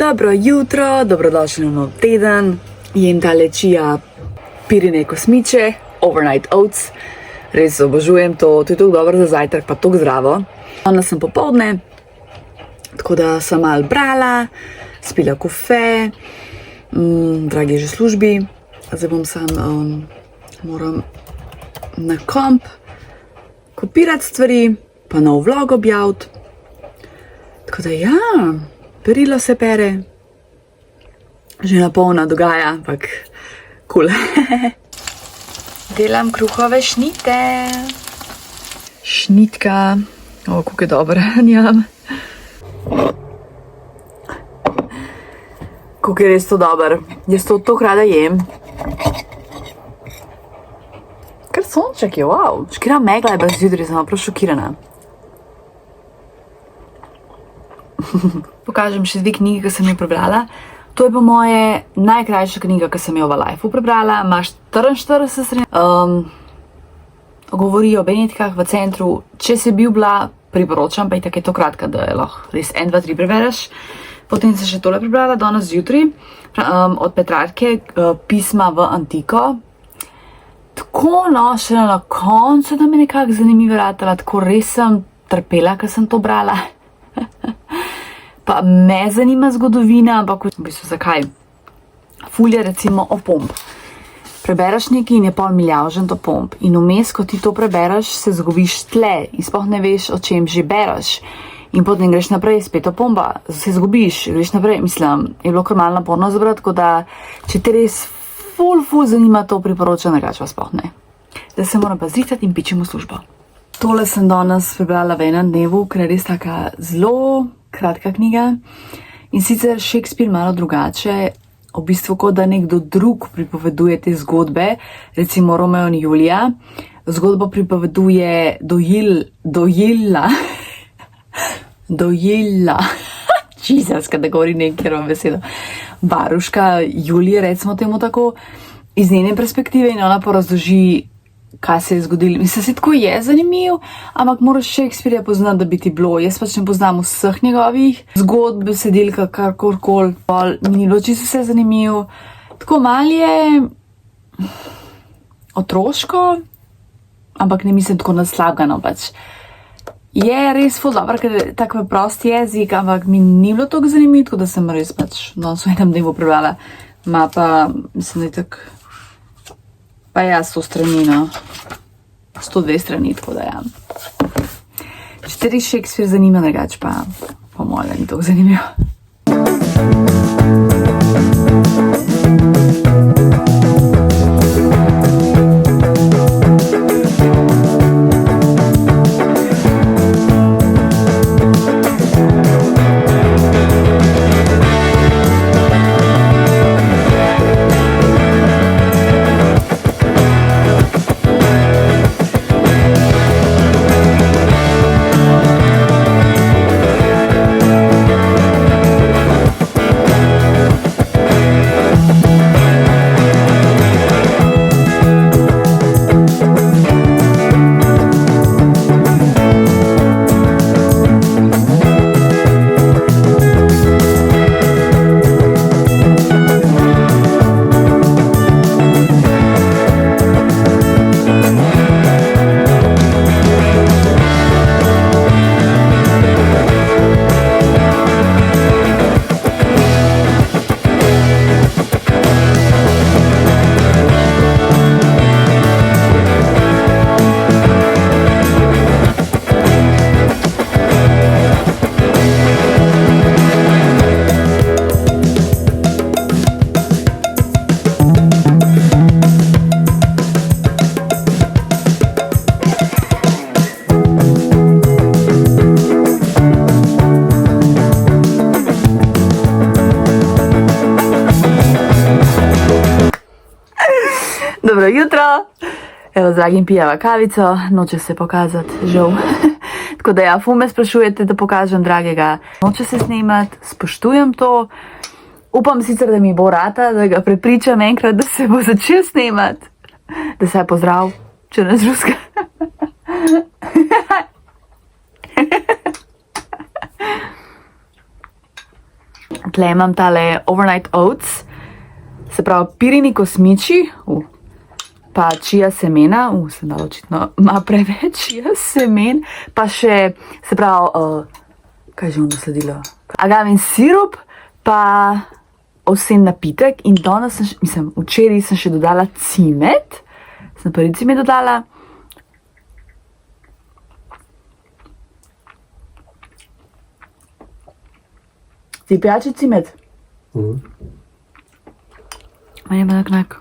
Dobro jutro, dobrodošli na nov teden. Jem tale čija pirine kosmiče, overnight oats. Res obožujem to, to je tako dobro za zajtrk, pa tako zdravo. Danes sem popoldne, tako da sem malo brala, spila kafe, dragi že službi. Zdaj bom moram na komp kopirati stvari, pa nov vlog objaviti. Tako da ja, perilo se pere, že na polno dogaja, ampak kul. Delam kruhove šnite. Šnitka, kako je dobro, njam. Kako je res to dobro, jaz to tako rada jem. Kar sonček je, wow, škira megla je brez zjutraj, sem prav šokirana. Pokažem še dve knjigi, ki sem jo prebrala. To je pa moje najkrajša knjiga, ki sem jo v lifeu prebrala. Ima 44 strani. Govori o Benetkah v centru. Če si bil bila, priporočam, pa je tako kratka, da je lahko res 1, 2, 3 prebereš. Potem sem še tole prebrala danes zjutraj od Petrarke, Pisma v antiko. Tako še na koncu, da me nekako zanimivo ratala, tako res sem trpela, ko sem to brala. Pa me zanima zgodovina, ampak v bistvu zakaj? Ful je recimo o pomp. Prebereš nekaj in je pol milijavžen to pomp. In vmes, ko ti to prebereš, se zgubiš tle in sploh ne veš, o čem že bereš. In potem greš naprej, spet o pomba, se zgubiš, greš naprej. Mislim, je bilo kar malo naporno zabrati, tako da če te res ful zanima to, priporočam, drugače pa sploh ne. Da se moram pa zrihtati in pičem v službo. Tole sem danes prebrala v enem dnevu, ker je res taka zelo kratka knjiga. In sicer Shakespeare malo drugače, v bistvu kot da nekdo drug pripoveduje te zgodbe, recimo Romeo in Julija. Zgodbo pripoveduje dojela. Jezus, kada govori nekaj besedo. Varuška Julije, recimo temu tako, iz njene perspektive in ona porazloži, kaj se je zgodilo. Mislim, se tako je zanimiv, ampak moraš Shakespearea poznati, da bi ti bilo. Jaz pač ne poznam vseh njegovih zgodb, besedilka, karkorkoli. Minilo čisto vse zanimiv. Tako malo je otroško, ampak ne mislim tako naslabgano pač. Je res ful dobro, ker je tak prost jezik, ampak mi ni bilo tako zanimivo, tako da sem res pač v enem dnevu prebrala. Ma pa, mislim, da je tak, pa ja, 100 strani, no. 102 strani, tako da ja. Če te res Shakespeare zanima, drugače pa po mojem ni tako zanimivo. Dobro jutro, evo z dragim pijava kavico, noče se pokazati, žal. Tako da ja, ful me sprašujete, da pokažem dragega. Noče se snemati, spoštujem to. Upam sicer, da mi bo rata, da ga prepričam enkrat, da se bo začel snemati. Da se je pozdrav, če nas ruska. Tle imam tale overnight oats, se pravi pirini kosmiči, pa čija semena, sem dala očitno, ima preveč čija semen, pa še, se pravi, kaj že ono sledilo? Agavin sirup, pa ovsen napitek in danes včeraj sem še dodala cimet, sem prvi cimet dodala. Ti pijači cimet? Meni je pa tak.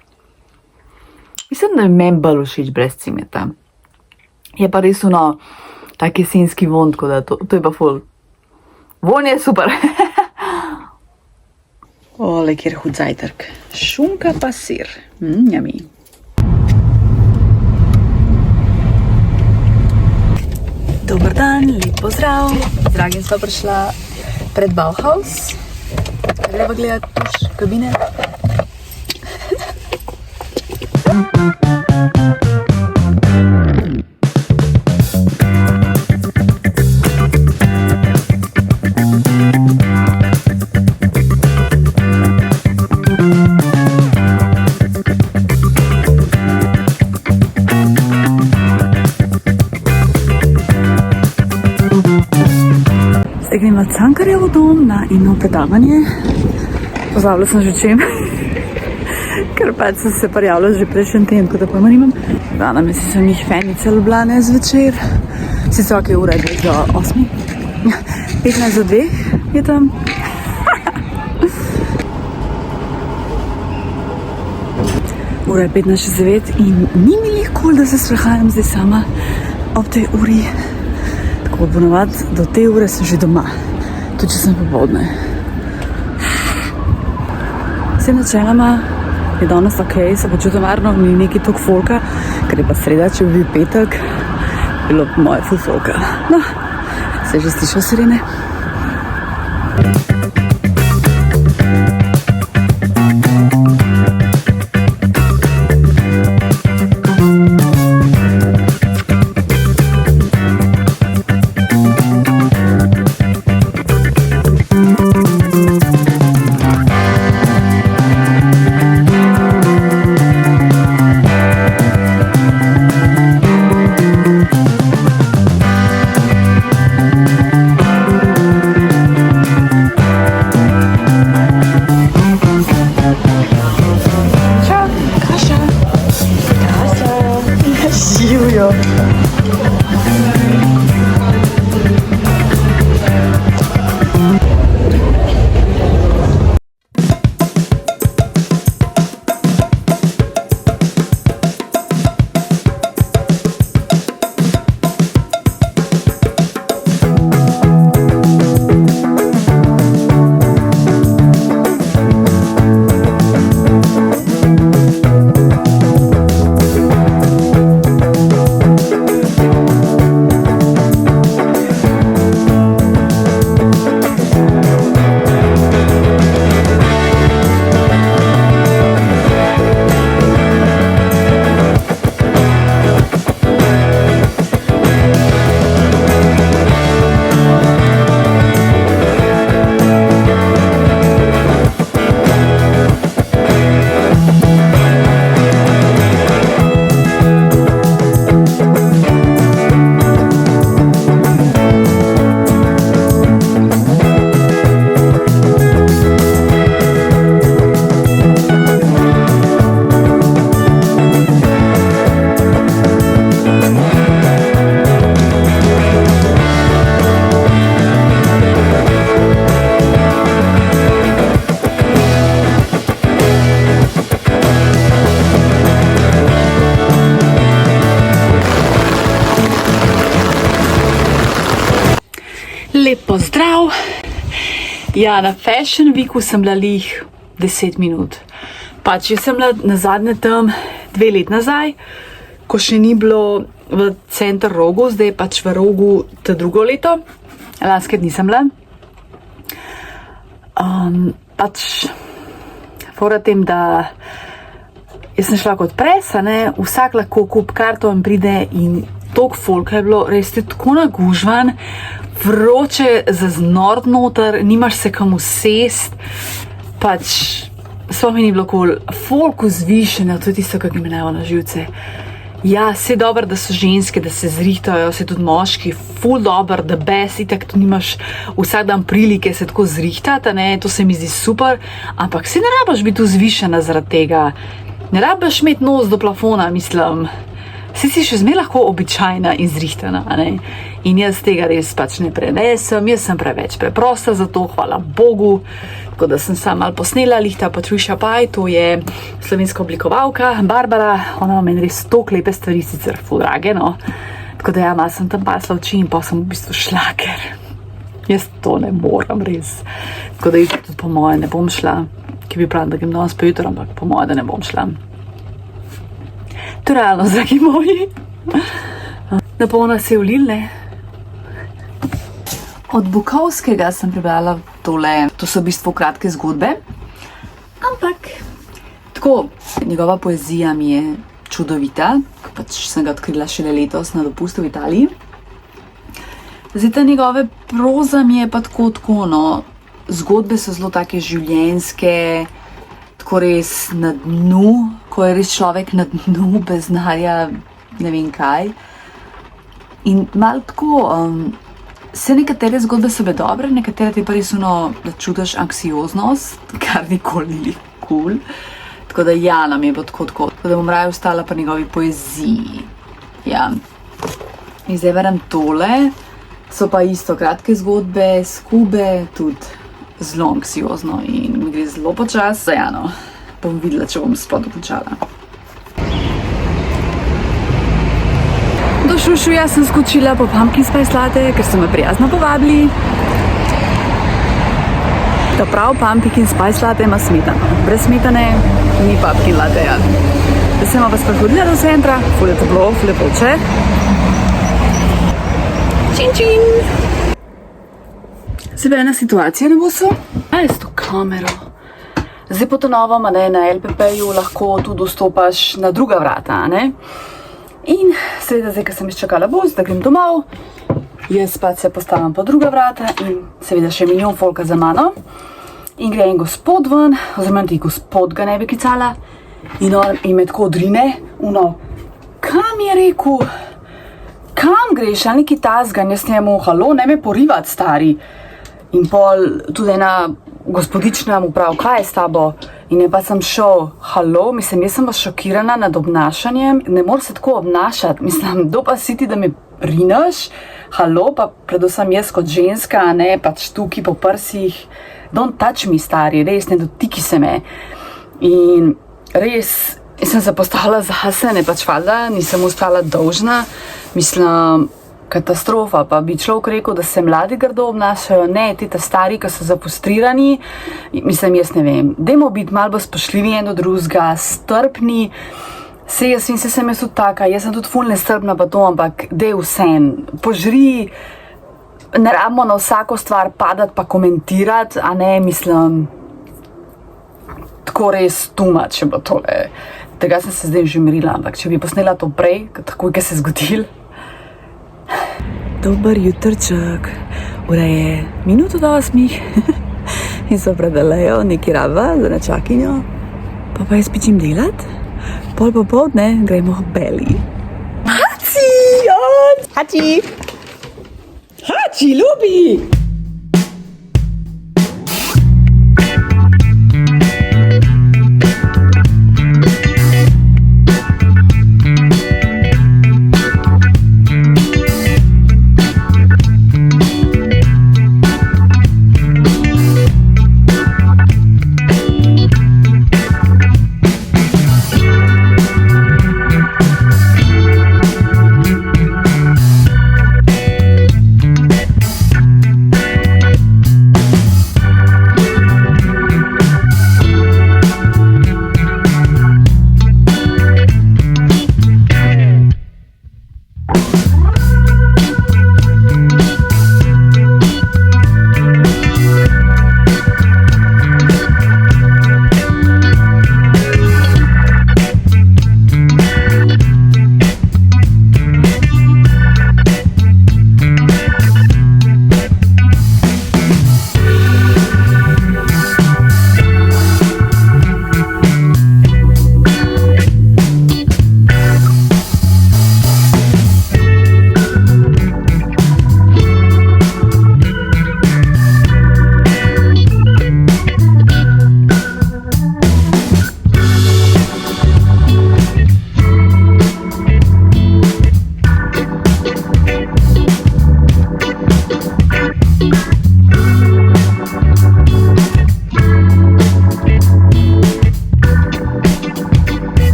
Mislim, da je meni bolj všeč brez cimeta. Je pa res tak jesenski von, tako da to je pa ful. Von je super. Ole, kjer hud zajtrk. Šunka pa sir. Yummy. Dober dan, lep pozdrav. Dragim sva prišla pred Bauhaus. Greva gledati tuš kabine. Gremo v Cankarjevo dom na eno predavanje. Pozabila sem že čem, ker pač sem se prijavila že prejšnji teden, tako da pojma nimam. Danes sem jih Fenice Ljubljane zvečer. Sicer ok, ura je 2 do 8. 15 do 2 je tam. Ura je 15:09 in ni mi nikoli, da se sprehajam zdaj sama ob tej uri. Tako ponovadi do te ure sem že doma, tudi če sem popoldne. Vsem načeloma je danes ok, se počutim varno, ni neki tok folka, ker je pa sreda, če bi bil petek, bilo moje ful folka. No, se že slišal sirene. Lep pozdrav. Ja, na Fashion Weeku sem bila lih 10 minut. Pač jaz sem bila nazadnje tam 2 let nazaj, ko še ni bilo v center Rogu, zdaj pač v Rogu to drugo leto. Lanskrat nisem bila. Pač fora tem, da jaz sem šla kot presa, ne, vsak lahko kup karto in pride in toliko folka je bilo, res je tako nagužvan, vroče za znord noter, nimaš se kam usest, pač sploh mi ni bilo kul, folk vzvišeno, to je tisto, kak mi najbolj na živce. Ja, vse dobro, da so ženske, da se zrihtajo, vse tudi moški, ful dobro, da best, itak tu nimaš vsak dan prilike se tako zrihtati, ne, to se mi zdi super, ampak se ne rabaš biti vzvišena zaradi tega, ne rabaš imeti nos do plafona, mislim, si še zmeraj lahko običajna in zrihtana, ne, in jaz tega res pač ne prenesem, jaz sem preveč preprosta za to, hvala Bogu, tako da sem sama malo posnela, Lihta Patricia Pai, to je slovenska oblikovalka, Barbara, ona ima meni res toliko lepe stvari, sicer ful drage, no, tako da ja, malo sem tam pasla oči in pa sem v bistvu šla, ker jaz to ne moram res, tako da jutri tudi po moje ne bom šla, ki bi pravila, da grem danes pa jutro, ampak po moje, da ne bom šla. To je realno, dragi moji. Napolno se je ulil, ne? Od Bukovskega sem prebrala tole, to so v bistvu kratke zgodbe, ampak tako, njegova poezija mi je čudovita, pač sem ga odkrila šele letos na dopustu v Italiji. Zdaj ta njegove proza mi je pa tako, no, zgodbe so zelo take življenjske, tako res na dnu, ko je res človek na dnu, bez denarja, ne vem kaj. In malo tako, vse nekatere zgodbe so bile dobre, nekatere ti pa res da čutiš anksioznost, kar nikoli ni cool. Tako da ja, nam je bilo tako, da bom raje ostala pa njegovi poeziji. Ja. In zdaj berem tole, so pa isto kratke zgodbe, s Kube, tudi zelo anksiozno in mi gre zelo počas, ja no, bom videla, če bom sploh dokončala. Do Šušuja sem skočila po pumpkin spice latte, ker so me prijazno povabili. Ta prav pumpkin spice latte ima smetano, brez smetane ni pumpkin latte, ja. Zdaj sem pa sprehodila do centra, ful je toplo, ful je vroče. Čin, čin! Zdaj ena situacija na busu. Kaj je s to kamero? Zdaj po to novom, ne, na LPP-ju lahko tudi vstopaš na druga vrata, ne? In seveda zdaj, ko sem izčakala bus, da grem domov, jaz pa se postavim po druga vrata in seveda še milijon folka za mano. In gre en gospod ven, oziroma ti gospod ga ne bi klicala, in on me tako odrine, kam je rekel, kam greš, ali neki tazga, in jaz njemu, halo, ne me porivat, stari. In pol tudi ena gospodična mu pravi, kaj je s tabo? In je pa sem šel, halo, mislim, jaz sem pa šokirana nad obnašanjem, ne moreš se tako obnašati, mislim, kdo pa si ti, da me rinaš, halo, pa predvsem jaz kot ženska, ne, pač tukaj po prsih, don't touch me, stari, res, ne dotiki se me. In res, sem se postavila zase, ne pač valjda, nisem ostala dolžna, mislim, katastrofa, pa bi človek rekel, da se mladi grdo obnašajo, ne, ti ta stari, ki so zapustrirani, mislim, jaz ne vem, dajmo biti malo bolj spoštljivi en do drugega, strpni, sej jaz sem jaz tudi taka, jaz sem tudi ful nestrpna pa to, ampak dej vsem, požri, ne rabimo na vsako stvar padati pa komentirati, a ne, mislim, tako res tuma, če bo tole, tega sem se zdaj že mirila, ampak če bi posnela to prej, takoj, kaj se je zgodil. Dober jutrček, ura je minuto do 8 in so predalejo neki raba za nečakinjo, pa jaz pičim delat, pol popoldne gremo v Beli. Hači, hači, hači, ljubi!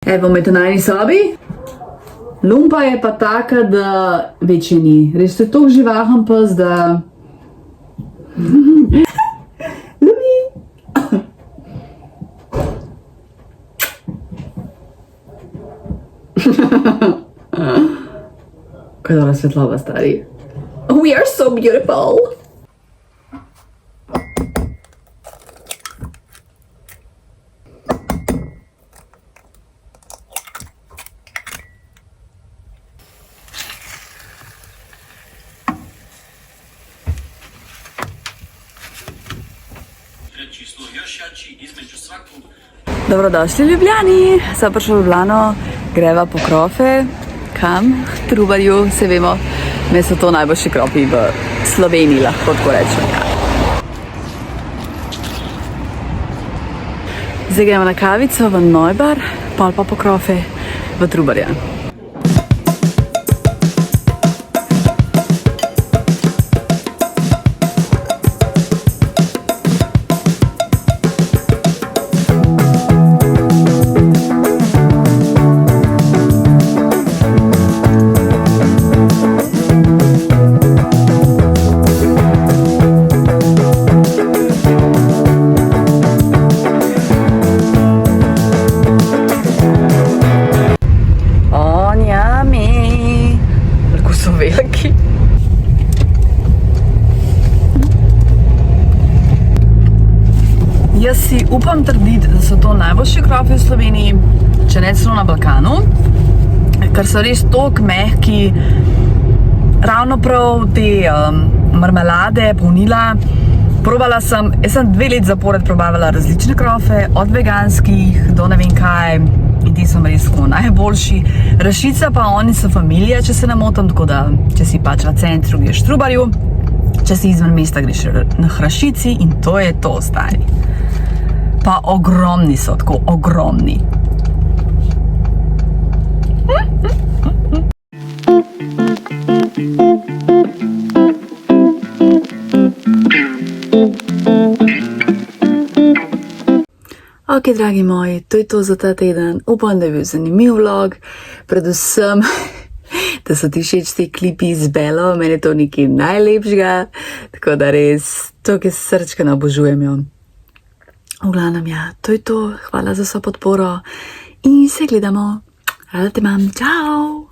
Evo me te najni sobi. Lumpa je pa taka, da večje ni. Res to je toliko živahen pes, da... Lumi! Kaj dobra svetlova, stari. We are so beautiful! Dobrodošli v Ljubljani, sem prišla v Ljubljano, greva po krofe, kam? Trubarju, se vemo, me so to najboljši krofi v Sloveniji, lahko tako rečem. Zdaj gremo na kavico v Neubar, pol pa po krofe v Trubarja. Veliki. Jaz si upam trditi, da so to najboljši krofi v Sloveniji, če ne celo na Balkanu, ker so res toliko mehki, ravno prav te marmelade, polnila. Jaz sem 2 leti zapored probavala različne krofe, od veganskih do ne vem kaj, in ti so res najboljši. Rašica pa oni so familija, če se ne motim, tako da če si pač na centru greš v Trubarju, če si izven mesta greš na Rašici in to je to, stari. Pa ogromni so, tako ogromni. Ok, dragi moji, to je to za ta teden. Upam, da je bil zanimiv vlog, predvsem, da so ti všeč ti klipi z Belo, meni je to nekaj najlepšega, tako da res, toliko srčka obožujem jo. V glavnem, ja, to je to, hvala za vso podporo in se gledamo. Rada te imam, čau!